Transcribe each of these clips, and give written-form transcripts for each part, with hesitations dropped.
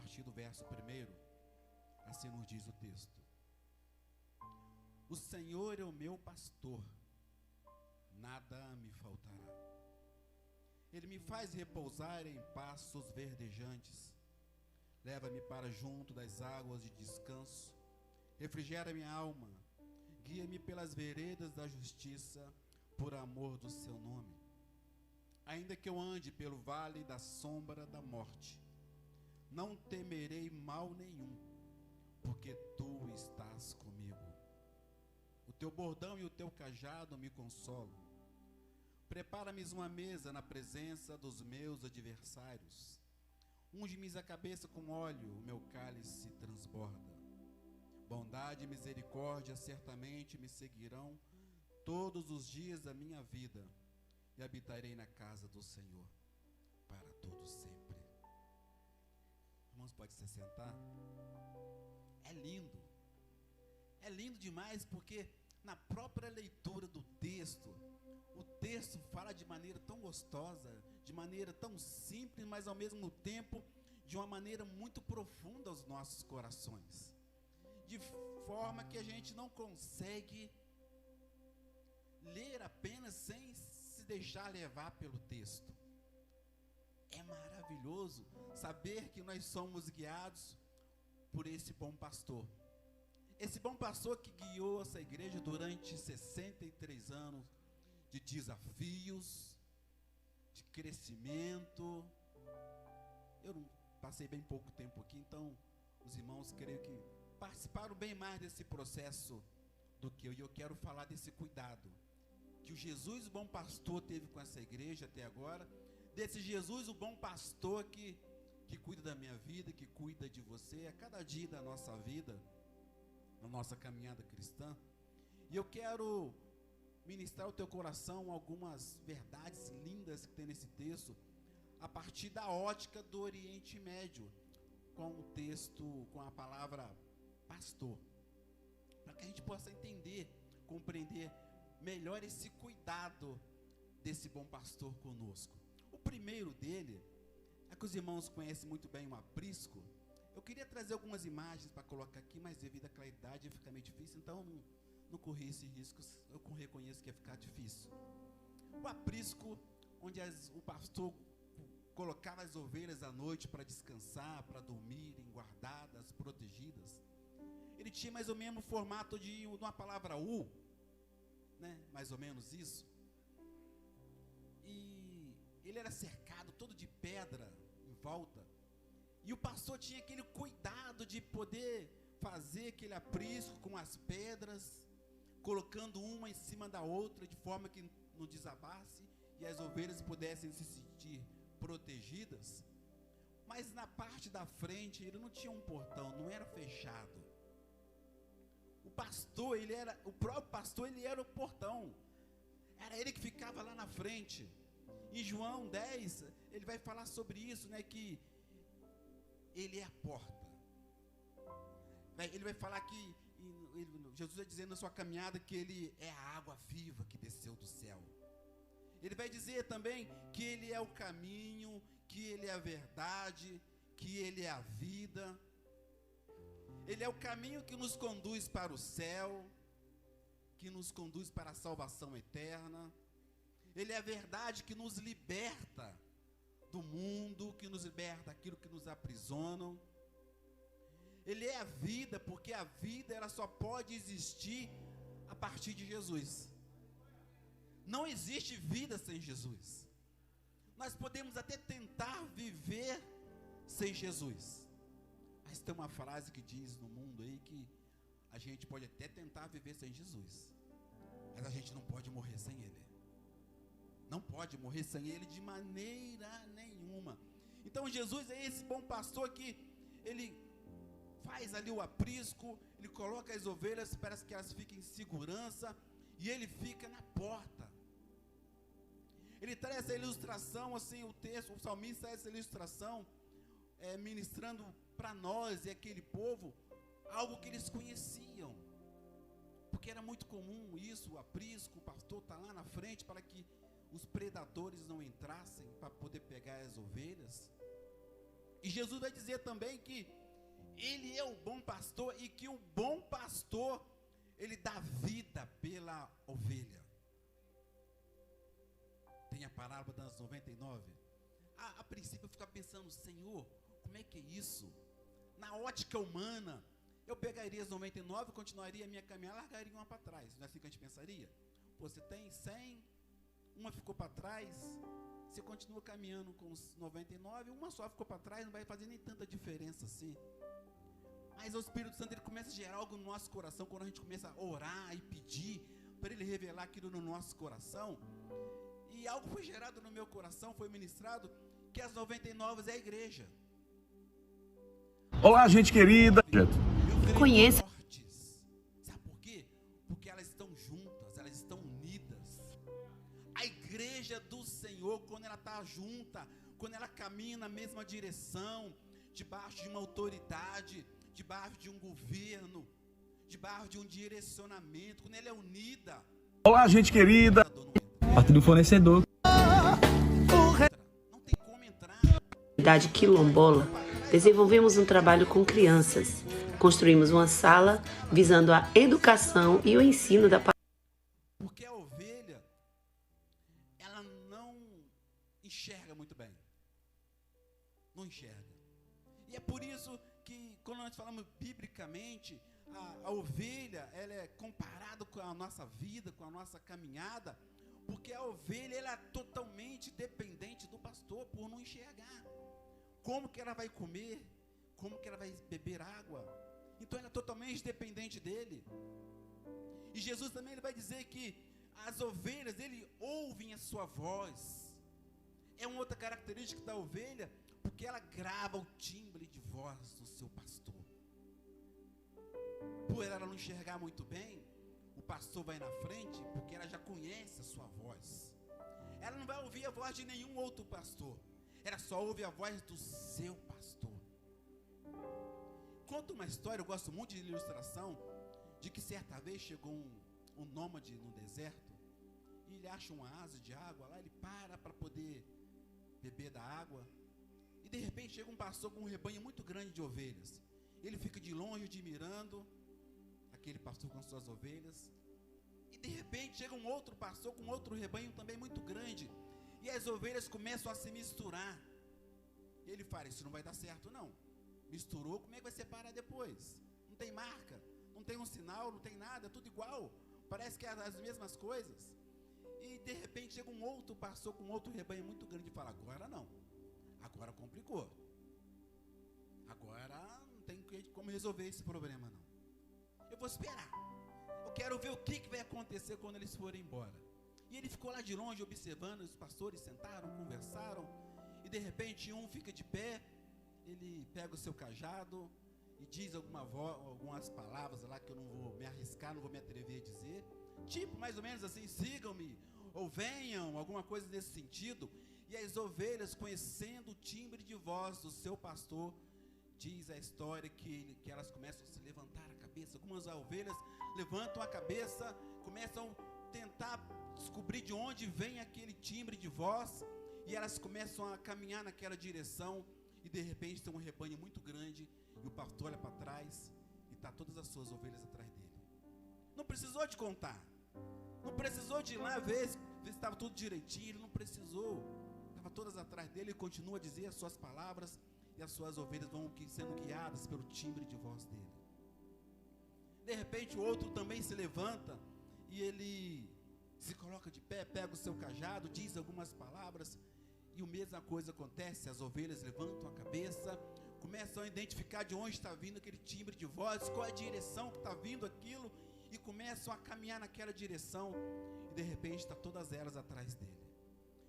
partir do verso 1, assim nos diz o texto: O Senhor é o meu pastor, nada me faltará. Ele me faz repousar em pastos verdejantes, leva-me para junto das águas de descanso, refrigera minha alma, guia-me pelas veredas da justiça, por amor do seu nome. Ainda que eu ande pelo vale da sombra da morte, não temerei mal nenhum, porque tu estás comigo. O teu bordão e o teu cajado me consolam. Prepara-me uma mesa na presença dos meus adversários. Unge-me a cabeça com óleo, o meu cálice transborda. Bondade e misericórdia certamente me seguirão todos os dias da minha vida, e habitarei na casa do Senhor para todo sempre. Irmãos, pode se sentar. É lindo demais, porque na própria leitura do texto, o texto fala de maneira tão gostosa, de maneira tão simples, mas ao mesmo tempo de uma maneira muito profunda aos nossos corações, de forma que a gente não consegue ler apenas sem se deixar levar pelo texto. É maravilhoso saber que nós somos guiados por esse bom pastor. Esse bom pastor que guiou essa igreja durante 63 anos de desafios, de crescimento. Eu não passei bem pouco tempo aqui, então os irmãos creio que participaram bem mais desse processo do que eu. E eu quero falar desse cuidado que o Jesus, o bom pastor, teve com essa igreja até agora. Desse Jesus, o bom pastor que cuida da minha vida, que cuida de você a cada dia da nossa vida, na nossa caminhada cristã. E eu quero ministrar ao teu coração algumas verdades lindas que tem nesse texto, a partir da ótica do Oriente Médio, com o texto, com a palavra pastor, para que a gente possa entender, compreender melhor esse cuidado desse bom pastor conosco. O primeiro dele é que os irmãos conhecem muito bem o aprisco. Eu queria trazer algumas imagens para colocar aqui, mas devido à claridade fica meio difícil, então não corri esse risco. Eu reconheço que ia ficar difícil. O aprisco, onde o pastor colocava as ovelhas à noite para descansar, para dormirem guardadas, protegidas. Ele tinha mais ou menos o formato de uma palavra U, né? Mais ou menos isso. E ele era cercado todo de pedra em volta. E o pastor tinha aquele cuidado de poder fazer aquele aprisco com as pedras, colocando uma em cima da outra, de forma que não desabasse e as ovelhas pudessem se sentir protegidas. Mas na parte da frente ele não tinha um portão, não era fechado. O próprio pastor, ele era o portão. Era ele que ficava lá na frente. Em João 10, ele vai falar sobre isso, né, que ele é a porta. Ele vai falar que Jesus vai dizer na sua caminhada que ele é a água viva que desceu do céu. Ele vai dizer também que ele é o caminho, que ele é a verdade, que ele é a vida. Ele é o caminho que nos conduz para o céu, que nos conduz para a salvação eterna. Ele é a verdade que nos liberta do mundo, que nos liberta daquilo que nos aprisionam. Ele é a vida, porque a vida ela só pode existir a partir de Jesus. Não existe vida sem Jesus. Nós podemos até tentar viver sem Jesus, mas tem uma frase que diz no mundo aí que a gente pode até tentar viver sem Jesus, mas a gente não pode morrer sem Ele. Não pode morrer sem Ele de maneira nenhuma. Então Jesus é esse bom pastor que Ele faz ali o aprisco, Ele coloca as ovelhas para que elas fiquem em segurança, e Ele fica na porta. Ele traz essa ilustração, assim, o texto, o salmista traz essa ilustração, ministrando para nós e aquele povo, algo que eles conheciam, porque era muito comum isso, o aprisco, o pastor está lá na frente para que os predadores não entrassem, para poder pegar as ovelhas. E Jesus vai dizer também que Ele é o bom pastor e que o bom pastor, ele dá vida pela ovelha. Tem a parábola das 99. A princípio eu fico pensando, Senhor, como é que é isso? Na ótica humana, eu pegaria as 99, continuaria a minha caminhada, largaria uma para trás. Não é assim que a gente pensaria? Pô, você tem 100, uma ficou para trás, você continua caminhando com os 99, uma só ficou para trás, não vai fazer nem tanta diferença assim. Mas o Espírito Santo, ele começa a gerar algo no nosso coração, quando a gente começa a orar e pedir para ele revelar aquilo no nosso coração. E algo foi gerado no meu coração, foi ministrado, que as 99 é a igreja. Olá, gente querida. Conheça. Sabe por quê? Porque elas estão juntas, elas estão unidas. A igreja do Senhor, quando ela está junta, quando ela caminha na mesma direção, debaixo de uma autoridade, debaixo de um governo, debaixo de um direcionamento, quando ela é unida. Olá, gente querida. Parte do fornecedor. Não tem como entrar. Comunidade quilombola, desenvolvemos um trabalho com crianças. Construímos uma sala visando a educação e o ensino da palavra. Porque a ovelha, ela não enxerga muito bem. Não enxerga. E é por isso que, quando nós falamos biblicamente, a ovelha, ela é comparada com a nossa vida, com a nossa caminhada, porque a ovelha, ela é totalmente dependente do pastor, por não enxergar. Como que ela vai comer? Como que ela vai beber água? Então ela é totalmente dependente dele. E Jesus também, ele vai dizer que as ovelhas, ele ouvem a sua voz. É uma outra característica da ovelha, porque ela grava o timbre de voz do seu pastor. Por ela não enxergar muito bem, o pastor vai na frente, porque ela já conhece a sua voz. Ela não vai ouvir a voz de nenhum outro pastor. Ela só ouve a voz do seu pastor. Conta uma história, eu gosto muito de ilustração, de que certa vez chegou um nômade no deserto, e ele acha uma asa de água lá, ele para poder beber da água, e de repente chega um pastor com um rebanho muito grande de ovelhas. Ele fica de longe admirando aquele pastor com suas ovelhas, e de repente chega um outro pastor com outro rebanho também muito grande, e as ovelhas começam a se misturar. E ele fala, isso não vai dar certo não. Misturou, como é que vai separar depois? Não tem marca, não tem um sinal, não tem nada, é tudo igual. Parece que é as mesmas coisas. E de repente chega um outro pastor com outro rebanho muito grande e fala, agora não. Agora complicou. Agora não tem como resolver esse problema não. Eu vou esperar. Eu quero ver o que vai acontecer quando eles forem embora. E ele ficou lá de longe observando, os pastores sentaram, conversaram, e de repente um fica de pé, ele pega o seu cajado e diz algumas palavras lá que eu não vou me arriscar, não vou me atrever a dizer, tipo mais ou menos assim, sigam-me, ou venham, alguma coisa nesse sentido. E as ovelhas, conhecendo o timbre de voz do seu pastor, diz a história que elas começam a se levantar a cabeça. Algumas ovelhas levantam a cabeça, começam a tentar descobrir de onde vem aquele timbre de voz, e elas começam a caminhar naquela direção, e de repente tem um rebanho muito grande, e o pastor olha para trás, e está todas as suas ovelhas atrás dele. Não precisou de contar, não precisou de ir lá ver se estava tudo direitinho, ele não precisou, estava todas atrás dele, e continua a dizer as suas palavras, e as suas ovelhas vão sendo guiadas pelo timbre de voz dele. De repente o outro também se levanta, e ele se coloca de pé, pega o seu cajado, diz algumas palavras, e a mesma coisa acontece. As ovelhas levantam a cabeça, começam a identificar de onde está vindo aquele timbre de voz, qual é a direção que está vindo aquilo, e começam a caminhar naquela direção, e de repente está todas elas atrás dele,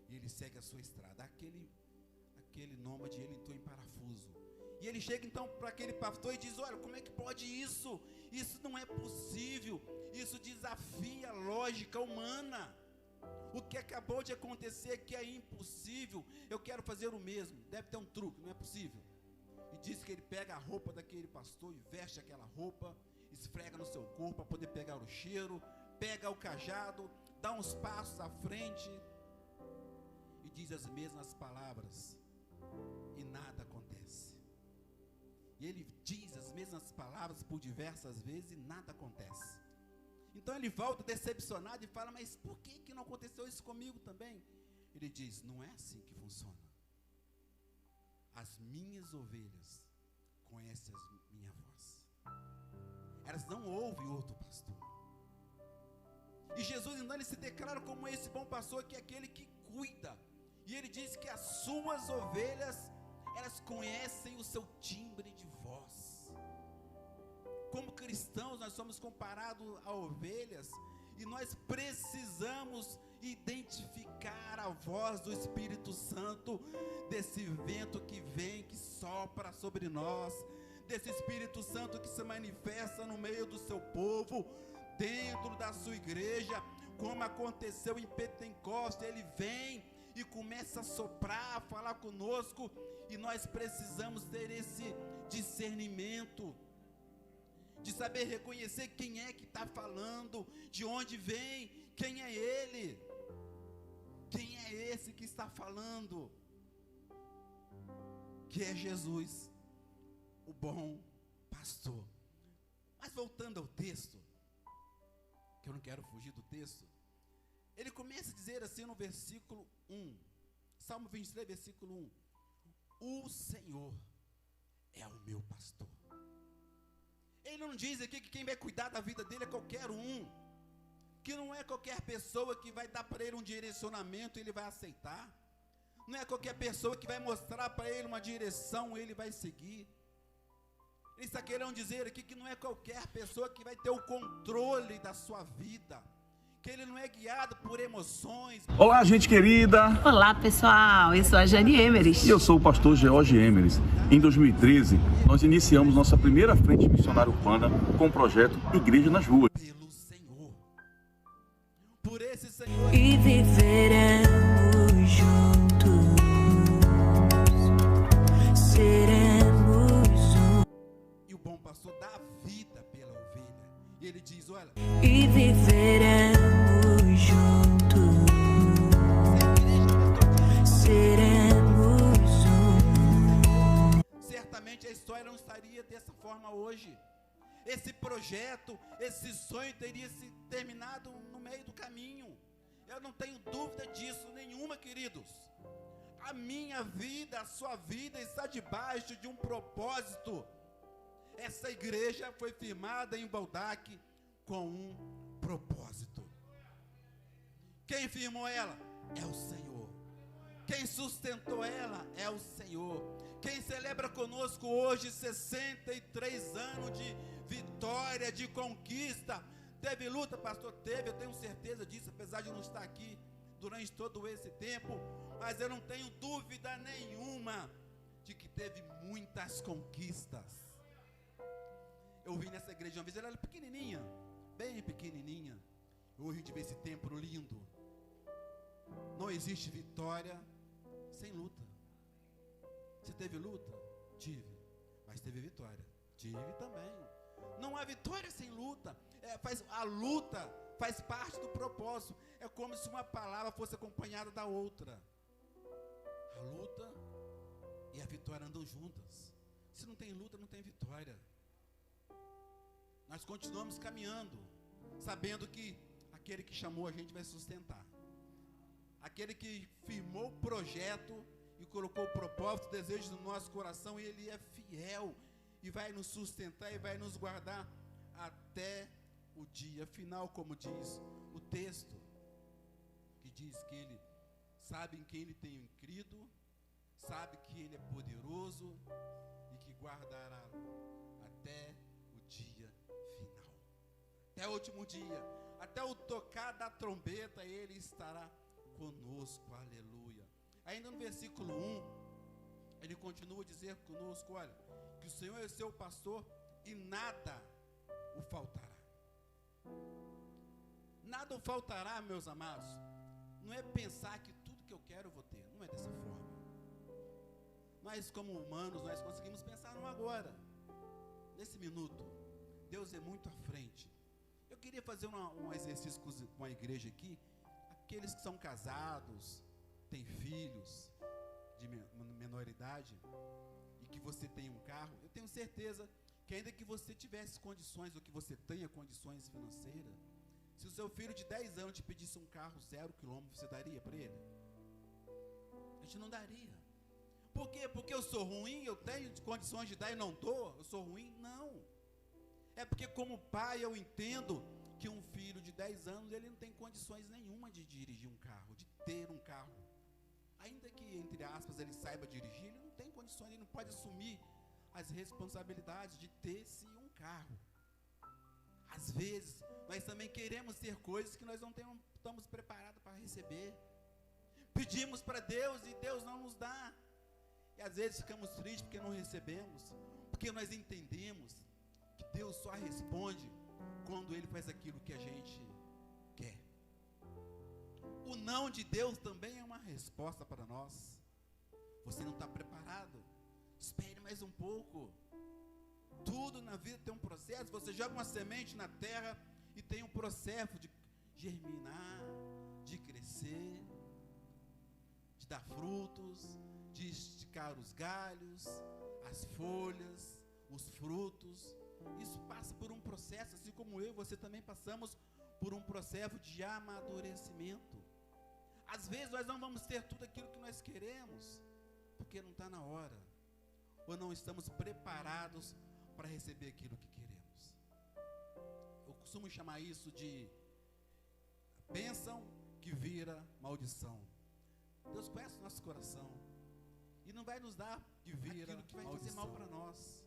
e ele segue a sua estrada. Aquele nômade, ele entrou em parafuso, e ele chega então para aquele pastor e diz, olha, como é que pode isso? Isso não é possível, isso desafia a lógica humana. O que acabou de acontecer aqui é impossível, eu quero fazer o mesmo, deve ter um truque, não é possível. E diz que ele pega a roupa daquele pastor e veste aquela roupa, esfrega no seu corpo para poder pegar o cheiro, pega o cajado, dá uns passos à frente e diz as mesmas palavras, e nada acontece. mesmas palavras por diversas vezes e nada acontece. Então ele volta decepcionado e fala: mas por que não aconteceu isso comigo também? Ele diz: não é assim que funciona. As minhas ovelhas conhecem a minha voz. Elas não ouvem outro pastor. E Jesus então ele se declara como esse bom pastor, que é aquele que cuida. E ele diz que as suas ovelhas, elas conhecem o seu timbre de voz. Como cristãos, nós somos comparados a ovelhas, e nós precisamos identificar a voz do Espírito Santo, desse vento que vem, que sopra sobre nós, desse Espírito Santo que se manifesta no meio do seu povo, dentro da sua igreja, como aconteceu em Pentecostes. Ele vem e começa a soprar, a falar conosco, e nós precisamos ter esse discernimento, de saber reconhecer quem é que está falando, de onde vem, quem é ele, quem é esse que está falando, que é Jesus, o bom pastor. Mas voltando ao texto, que eu não quero fugir do texto, ele começa a dizer assim no versículo 1, Salmo 23, versículo 1, o Senhor é o meu pastor. Ele não diz aqui que quem vai cuidar da vida dele é qualquer um, que não é qualquer pessoa que vai dar para ele um direcionamento e ele vai aceitar, não é qualquer pessoa que vai mostrar para ele uma direção e ele vai seguir. Ele está querendo dizer aqui que não é qualquer pessoa que vai ter o controle da sua vida, que ele não é guiado por emoções. Olá, gente querida. Olá, pessoal. Eu sou a Jane Emeres. E eu sou o pastor George Emeres. Em 2013, nós iniciamos nossa primeira frente missionária urbana com o projeto Igreja nas Ruas. Pelo Senhor. Por esse Senhor. E viveremos juntos. Seremos um. E o bom pastor dá a vida pela ovelha. E ele diz: olha, E viveremos juntos. Seremos um. certamente a história não estaria dessa forma hoje. Esse projeto, esse sonho teria se terminado no meio do caminho. Eu não tenho dúvida disso nenhuma, queridos. A minha vida, a sua vida está debaixo de um propósito. Essa igreja foi firmada em Baldac com um propósito. Quem firmou ela? É o Senhor. Quem sustentou ela? É o Senhor. Quem celebra conosco hoje 63 anos de vitória, de conquista. Teve luta, pastor? Teve, eu tenho certeza disso, apesar de não estar aqui durante todo esse tempo, mas eu não tenho dúvida nenhuma de que teve muitas conquistas. Eu vim nessa igreja uma vez, ela era pequenininha, bem pequenininha. Hoje a gente vê esse templo lindo. Não existe vitória sem luta. Você teve luta? Tive. Mas teve vitória? Tive também. Não há vitória sem luta. A luta faz parte do propósito. É como se uma palavra fosse acompanhada da outra. A luta e a vitória andam juntas. Se não tem luta, não tem vitória. Nós continuamos caminhando, sabendo que aquele que chamou a gente vai sustentar. Aquele que firmou o projeto e colocou o propósito, o desejo no nosso coração, e ele é fiel e vai nos sustentar e vai nos guardar até o dia final, como diz o texto, que diz que ele sabe em quem ele tem crido, sabe que ele é poderoso e que guardará até o dia final, até o último dia, até o tocar da trombeta, ele estará conosco, aleluia. Ainda no versículo 1, ele continua a dizer conosco, olha, que o Senhor é seu pastor e nada o faltará. Nada o faltará, meus amados. Não é pensar que tudo que eu quero eu vou ter, não é dessa forma. Nós como humanos, nós conseguimos pensar no agora, nesse minuto. Deus é muito à frente. Eu queria fazer um exercício com a igreja aqui. Aqueles que são casados, têm filhos de menor idade, e que você tem um carro, eu tenho certeza que ainda que você tivesse condições, ou que você tenha condições financeiras, se o seu filho de 10 anos te pedisse um carro 0 quilômetro, você daria para ele? A gente não daria. Por quê? Porque eu sou ruim, eu tenho condições de dar e não dou? Eu sou ruim? Não. É porque como pai eu entendo que um filho de 10 anos, ele não tem condições nenhuma de dirigir um carro, de ter um carro. Ainda que, entre aspas, ele saiba dirigir, ele não tem condições, ele não pode assumir as responsabilidades de ter-se um carro. Às vezes, nós também queremos ter coisas que nós não estamos preparados para receber. Pedimos para Deus e Deus não nos dá. E às vezes ficamos tristes porque não recebemos, porque nós entendemos que Deus só responde quando Ele faz aquilo que a gente quer. O não de Deus também é uma resposta para nós. Você não está preparado? Espere mais um pouco. Tudo na vida tem um processo. Você joga uma semente na terra e tem um processo de germinar, de crescer, de dar frutos, de esticar os galhos, as folhas, os frutos. Isso passa por um processo, assim como eu e você também passamos por um processo de amadurecimento. Às vezes nós não vamos ter tudo aquilo que nós queremos, porque não está na hora, ou não estamos preparados para receber aquilo que queremos. Eu costumo chamar isso de bênção que vira maldição. Deus conhece o nosso coração e não vai nos dar que vira aquilo que vai fazer mal para nós,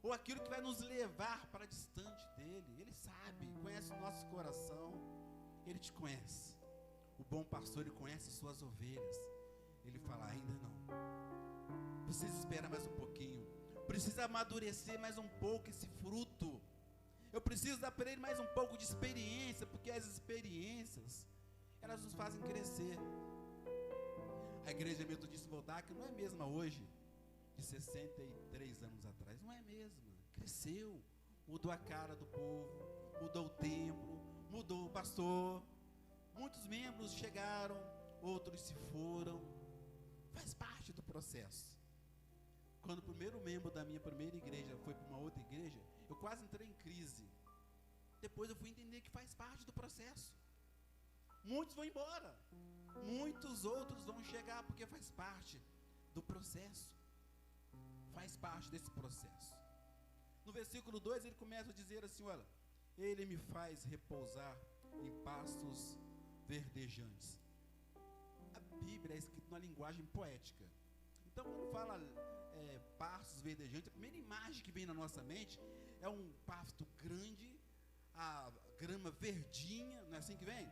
ou aquilo que vai nos levar para distante dele. Ele sabe, conhece o nosso coração, ele te conhece. O bom pastor, ele conhece as suas ovelhas. Ele fala, ainda não, precisa esperar mais um pouquinho, precisa amadurecer mais um pouco esse fruto. Eu preciso dar para ele mais um pouco de experiência, porque as experiências, elas nos fazem crescer. A igreja metodista Voltac não é a mesma hoje de 63 anos atrás, não é a mesma. Cresceu, mudou a cara do povo, mudou o templo, mudou o pastor. Muitos membros chegaram, outros se foram. Faz parte do processo. Quando o primeiro membro da minha primeira igreja foi para uma outra igreja, eu quase entrei em crise. Depois eu fui entender que faz parte do processo. Muitos vão embora, muitos outros vão chegar, porque faz parte do processo. Faz parte desse processo. No versículo 2 ele começa a dizer assim, olha, ele me faz repousar em pastos verdejantes. A Bíblia é escrita numa linguagem poética. Então quando fala pastos verdejantes, a primeira imagem que vem na nossa mente é um pasto grande, a grama verdinha, não é assim que vem?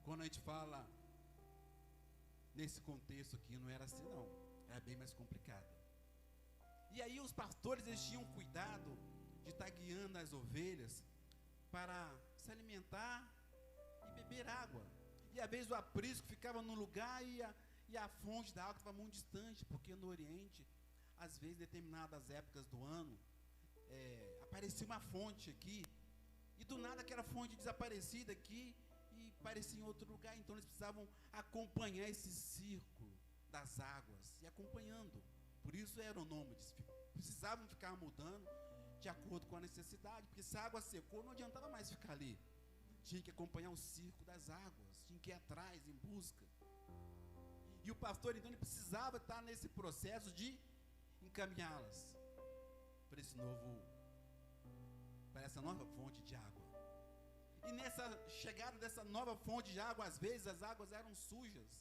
Quando a gente fala nesse contexto aqui, não era assim não, era bem mais complicado. E aí os pastores, eles tinham cuidado de estar guiando as ovelhas para se alimentar e beber água. E às vezes o aprisco ficava num lugar e a fonte da água estava muito distante, porque no Oriente, às vezes, em determinadas épocas do ano, aparecia uma fonte aqui, e do nada aquela fonte desaparecida aqui, e parecia em outro lugar. Então eles precisavam acompanhar esse círculo das águas, e acompanhando. Por isso eram nômades, precisavam ficar mudando de acordo com a necessidade, porque se a água secou, não adiantava mais ficar ali. Tinha que acompanhar o círculo das águas, tinha que ir atrás, em busca. E o pastor, então, ele precisava estar nesse processo de encaminhá-las para essa nova fonte de água. E nessa chegada dessa nova fonte de água, às vezes as águas eram sujas,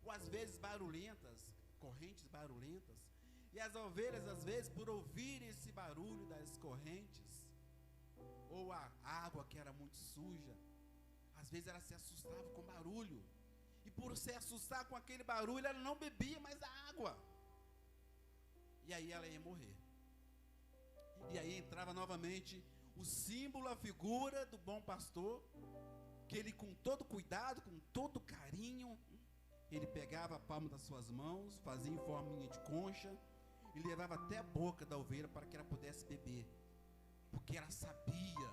ou às vezes barulhentas, correntes barulhentas. E as ovelhas, às vezes, por ouvir esse barulho das correntes, ou a água que era muito suja, às vezes ela se assustava com barulho. E por se assustar com aquele barulho, ela não bebia mais a água. E aí ela ia morrer. E aí entrava novamente o símbolo, a figura do bom pastor, que ele, com todo cuidado, com todo carinho, ele pegava a palma das suas mãos, fazia em forminha de concha e levava até a boca da ovelha para que ela pudesse beber, porque ela sabia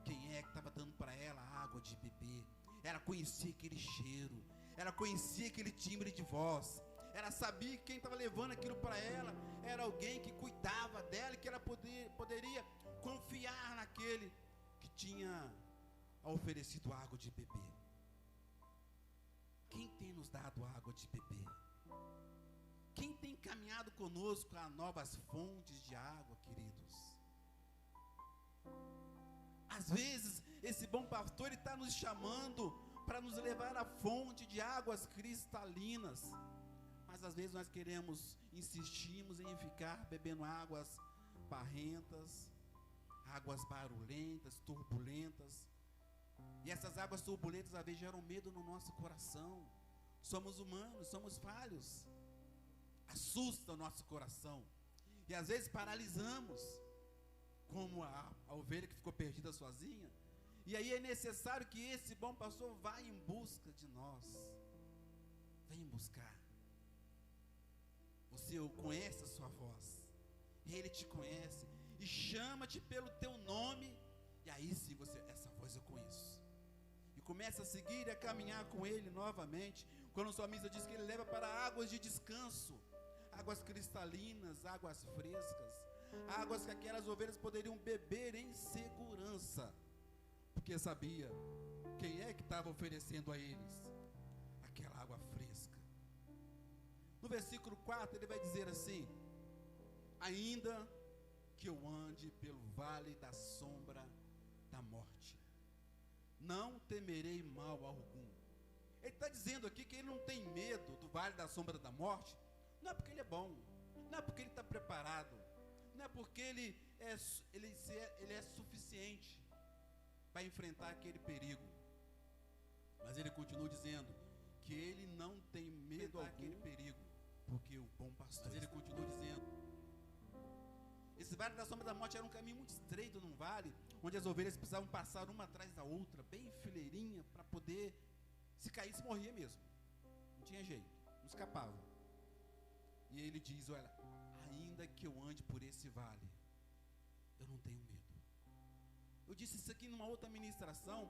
quem é que estava dando para ela a água de beber. Ela conhecia aquele cheiro, ela conhecia aquele timbre de voz, ela sabia quem estava levando aquilo para ela. era alguém que cuidava dela, que ela poderia confiar naquele que tinha oferecido água de beber. Quem tem nos dado água de beber? Quem tem caminhado conosco a novas fontes de água, queridos? Às vezes, esse bom pastor, ele está nos chamando para nos levar à fonte de águas cristalinas. Mas às vezes nós insistimos em ficar bebendo águas barrentas, águas barulhentas, turbulentas. E essas águas turbulentas às vezes geram medo no nosso coração. Somos humanos, somos falhos. Assusta o nosso coração. E às vezes paralisamos, como a ovelha que ficou perdida sozinha. E aí é necessário que esse bom pastor vá em busca de nós. Vem buscar. Você conhece a sua voz. Ele te conhece e chama-te pelo teu nome. E aí sim essa voz eu conheço. E começa a seguir e a caminhar com ele novamente. Quando o salmista diz que ele leva para águas de descanso, águas cristalinas, águas frescas, águas que aquelas ovelhas poderiam beber em segurança, porque sabia quem é que estava oferecendo a eles aquela água fresca. No versículo 4 ele vai dizer assim: ainda que eu ande pelo vale da sombra da morte, não temerei mal algum. Ele está dizendo aqui que ele não tem medo do vale da sombra da morte. Não é porque ele é bom, não é porque ele está preparado, não é porque ele é suficiente para enfrentar aquele perigo. Mas ele continua dizendo que ele não tem medo daquele perigo, porque o bom pastor. Mas ele continua dizendo: esse vale da sombra da morte era um caminho muito estreito num vale, onde as ovelhas precisavam passar uma atrás da outra, bem enfileirinha, para poder, se caísse, morria mesmo. Não tinha jeito, não escapava. E ele diz: olha, ainda que eu ande por esse vale, eu não tenho medo. Eu disse isso aqui numa outra ministração,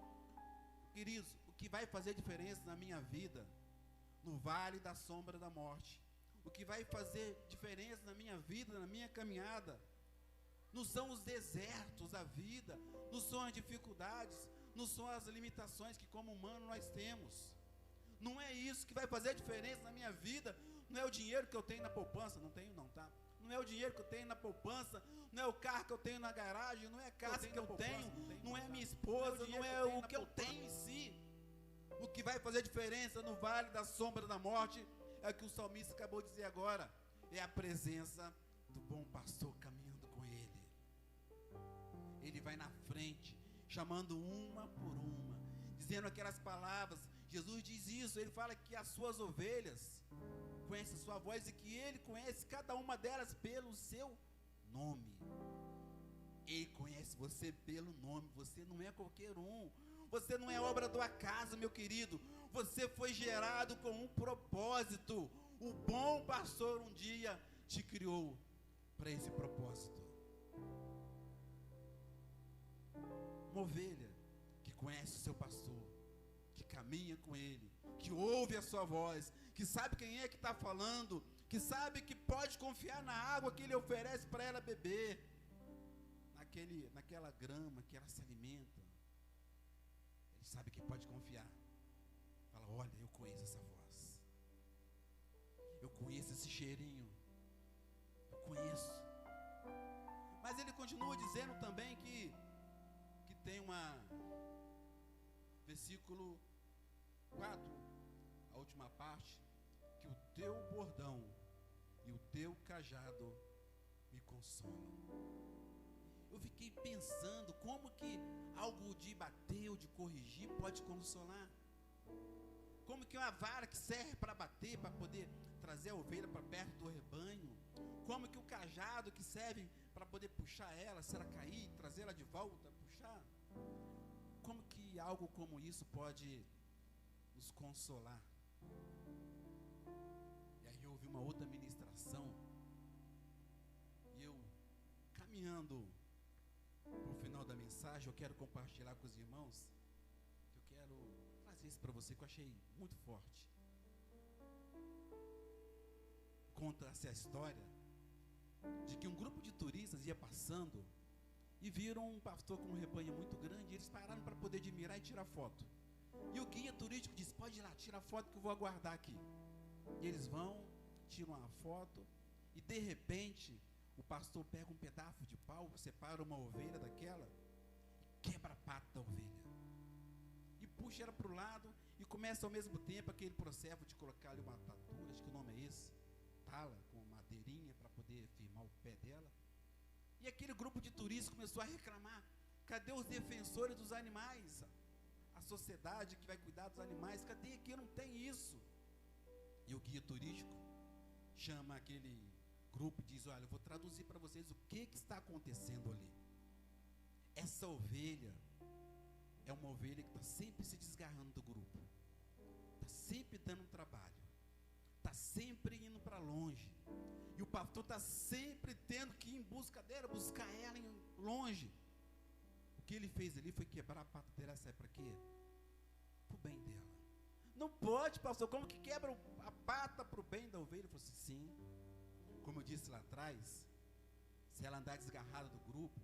queridos. O que vai fazer diferença na minha vida, no vale da sombra da morte, o que vai fazer diferença na minha vida, na minha caminhada, não são os desertos da vida, não são as dificuldades, não são as limitações que como humano nós temos. Não é isso que vai fazer a diferença na minha vida. Não é o dinheiro que eu tenho na poupança, não tenho não, tá? Não é o dinheiro que eu tenho na poupança, não é o carro que eu tenho na garagem, não é a casa que eu tenho, não é a minha esposa, não é o que eu tenho em si. O que vai fazer diferença no vale da sombra da morte é o que o salmista acabou de dizer agora: é a presença do bom pastor caminhando com ele. Ele vai na frente, chamando uma por uma, dizendo aquelas palavras. Jesus diz isso, ele fala que as suas ovelhas conhecem a sua voz e que ele conhece cada uma delas pelo seu nome. Ele conhece você pelo nome. Você não é qualquer um. Você não é obra do acaso, meu querido. Você foi gerado com um propósito. O bom pastor um dia te criou para esse propósito. Uma ovelha que conhece o seu pastor, que caminha com ele, que ouve a sua voz, que sabe quem é que está falando, que sabe que pode confiar na água que ele oferece para ela beber, naquela grama que ela se alimenta. Ele sabe que pode confiar. Fala: olha, eu conheço essa voz, eu conheço esse cheirinho, eu conheço. Mas ele continua dizendo também que tem versículo 4, a última parte, que o teu bordão e o teu cajado me consolam. Eu fiquei pensando como que algo de bater ou de corrigir pode consolar. Como que uma vara que serve para bater, para poder trazer a ovelha para perto do rebanho, como que o cajado que serve para poder puxar ela, se ela cair, trazer ela de volta, puxar, como que algo como isso pode nos consolar? E aí eu ouvi uma outra ministração, e eu, caminhando para o final da mensagem, eu quero compartilhar com os irmãos, eu quero trazer isso para você, que eu achei muito forte. Conta-se a história de que um grupo de turistas ia passando e viram um pastor com um rebanho muito grande, e eles pararam para poder admirar e tirar foto. E o guia turístico disse: pode ir lá, tira a foto que eu vou aguardar aqui. E eles vão, tiram a foto, e de repente, o pastor pega um pedaço de pau, separa uma ovelha daquela, e quebra a pata da ovelha. E puxa ela para o lado, e começa ao mesmo tempo aquele processo de colocar ali uma atadura, acho que o nome é esse, tala, com uma madeirinha para poder firmar o pé dela. E aquele grupo de turistas começou a reclamar: cadê os defensores dos animais? A sociedade que vai cuidar dos animais, cadê aqui? Não tem isso. E o guia turístico chama aquele grupo e diz: olha, eu vou traduzir para vocês o que está acontecendo ali. Essa ovelha é uma ovelha que está sempre se desgarrando do grupo, está sempre dando trabalho, está sempre indo para longe, e o pastor está sempre tendo que ir em busca dela, buscar ela longe. O que ele fez ali foi quebrar a pata dela, sabe para quê? Para o bem dela. Não pode, pastor, como que quebra a pata para o bem da ovelha? Ele falou assim: sim, como eu disse lá atrás, se ela andar desgarrada do grupo,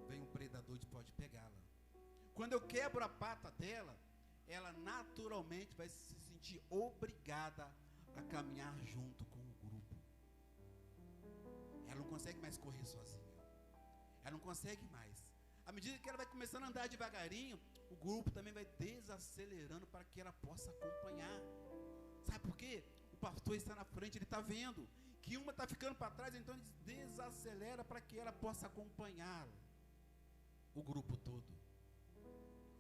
vem um predador e pode pegá-la. Quando eu quebro a pata dela, ela naturalmente vai se sentir obrigada a caminhar junto com o grupo. Ela não consegue mais correr sozinha, ela não consegue mais. À medida que ela vai começando a andar devagarinho, o grupo também vai desacelerando para que ela possa acompanhar. Sabe por quê? O pastor está na frente, ele está vendo que uma está ficando para trás, então ele desacelera para que ela possa acompanhar o grupo todo.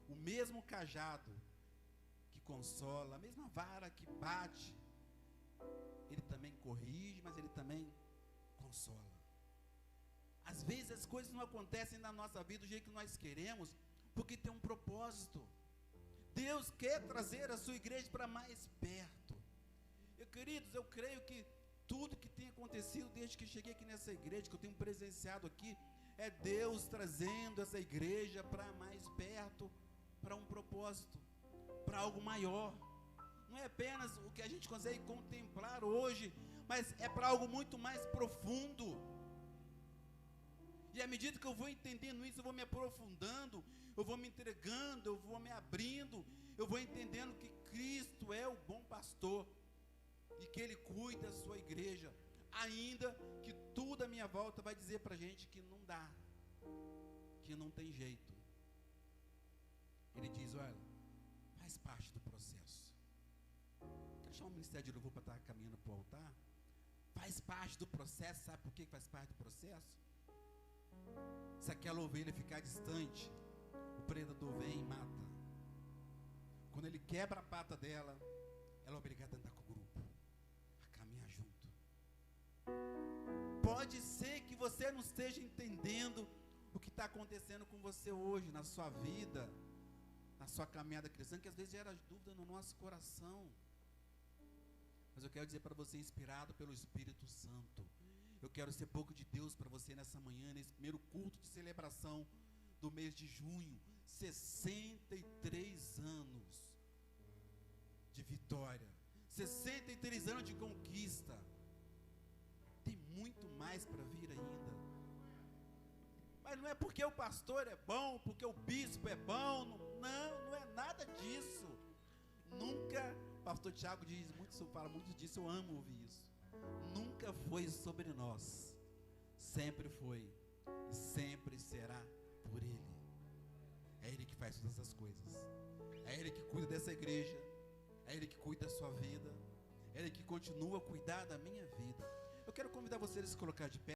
O mesmo cajado que consola, a mesma vara que bate, ele também corrige, mas ele também consola. Às vezes as coisas não acontecem na nossa vida do jeito que nós queremos, porque tem um propósito. Deus quer trazer a sua igreja para mais perto. Queridos, eu creio que tudo que tem acontecido desde que cheguei aqui nessa igreja, que eu tenho presenciado aqui, é Deus trazendo essa igreja para mais perto, para um propósito, para algo maior. Não é apenas o que a gente consegue contemplar hoje, mas é para algo muito mais profundo. E à medida que eu vou entendendo isso, eu vou me aprofundando, eu vou me entregando, eu vou me abrindo, eu vou entendendo que Cristo é o bom pastor e que Ele cuida da sua igreja, ainda que tudo à minha volta vai dizer para a gente que não dá, que não tem jeito. Ele diz: olha, faz parte do processo. Quer chamar o ministério de louvor para estar caminhando para o altar? Faz parte do processo. Sabe por que faz parte do processo? Se aquela ovelha ficar distante, o predador vem e mata. Quando ele quebra a pata dela, ela é obrigada a andar com o grupo, a caminhar junto. Pode ser que você não esteja entendendo o que está acontecendo com você hoje, na sua vida, na sua caminhada cristã, que às vezes gera dúvida no nosso coração. Mas eu quero dizer para você, inspirado pelo Espírito Santo, eu quero ser pouco de Deus para você nessa manhã, nesse primeiro culto de celebração do mês de junho. 63 anos de vitória, 63 anos de conquista. Tem muito mais para vir ainda. Mas não é porque o pastor é bom, porque o bispo é bom, não é nada disso. Nunca, pastor Tiago diz muito, fala muito disso, eu amo ouvir isso. Nunca foi sobre nós, sempre foi e sempre será por Ele. É Ele que faz todas essas coisas, é Ele que cuida dessa igreja, é Ele que cuida da sua vida, é Ele que continua a cuidar da minha vida. Eu quero convidar você a se colocar de pé.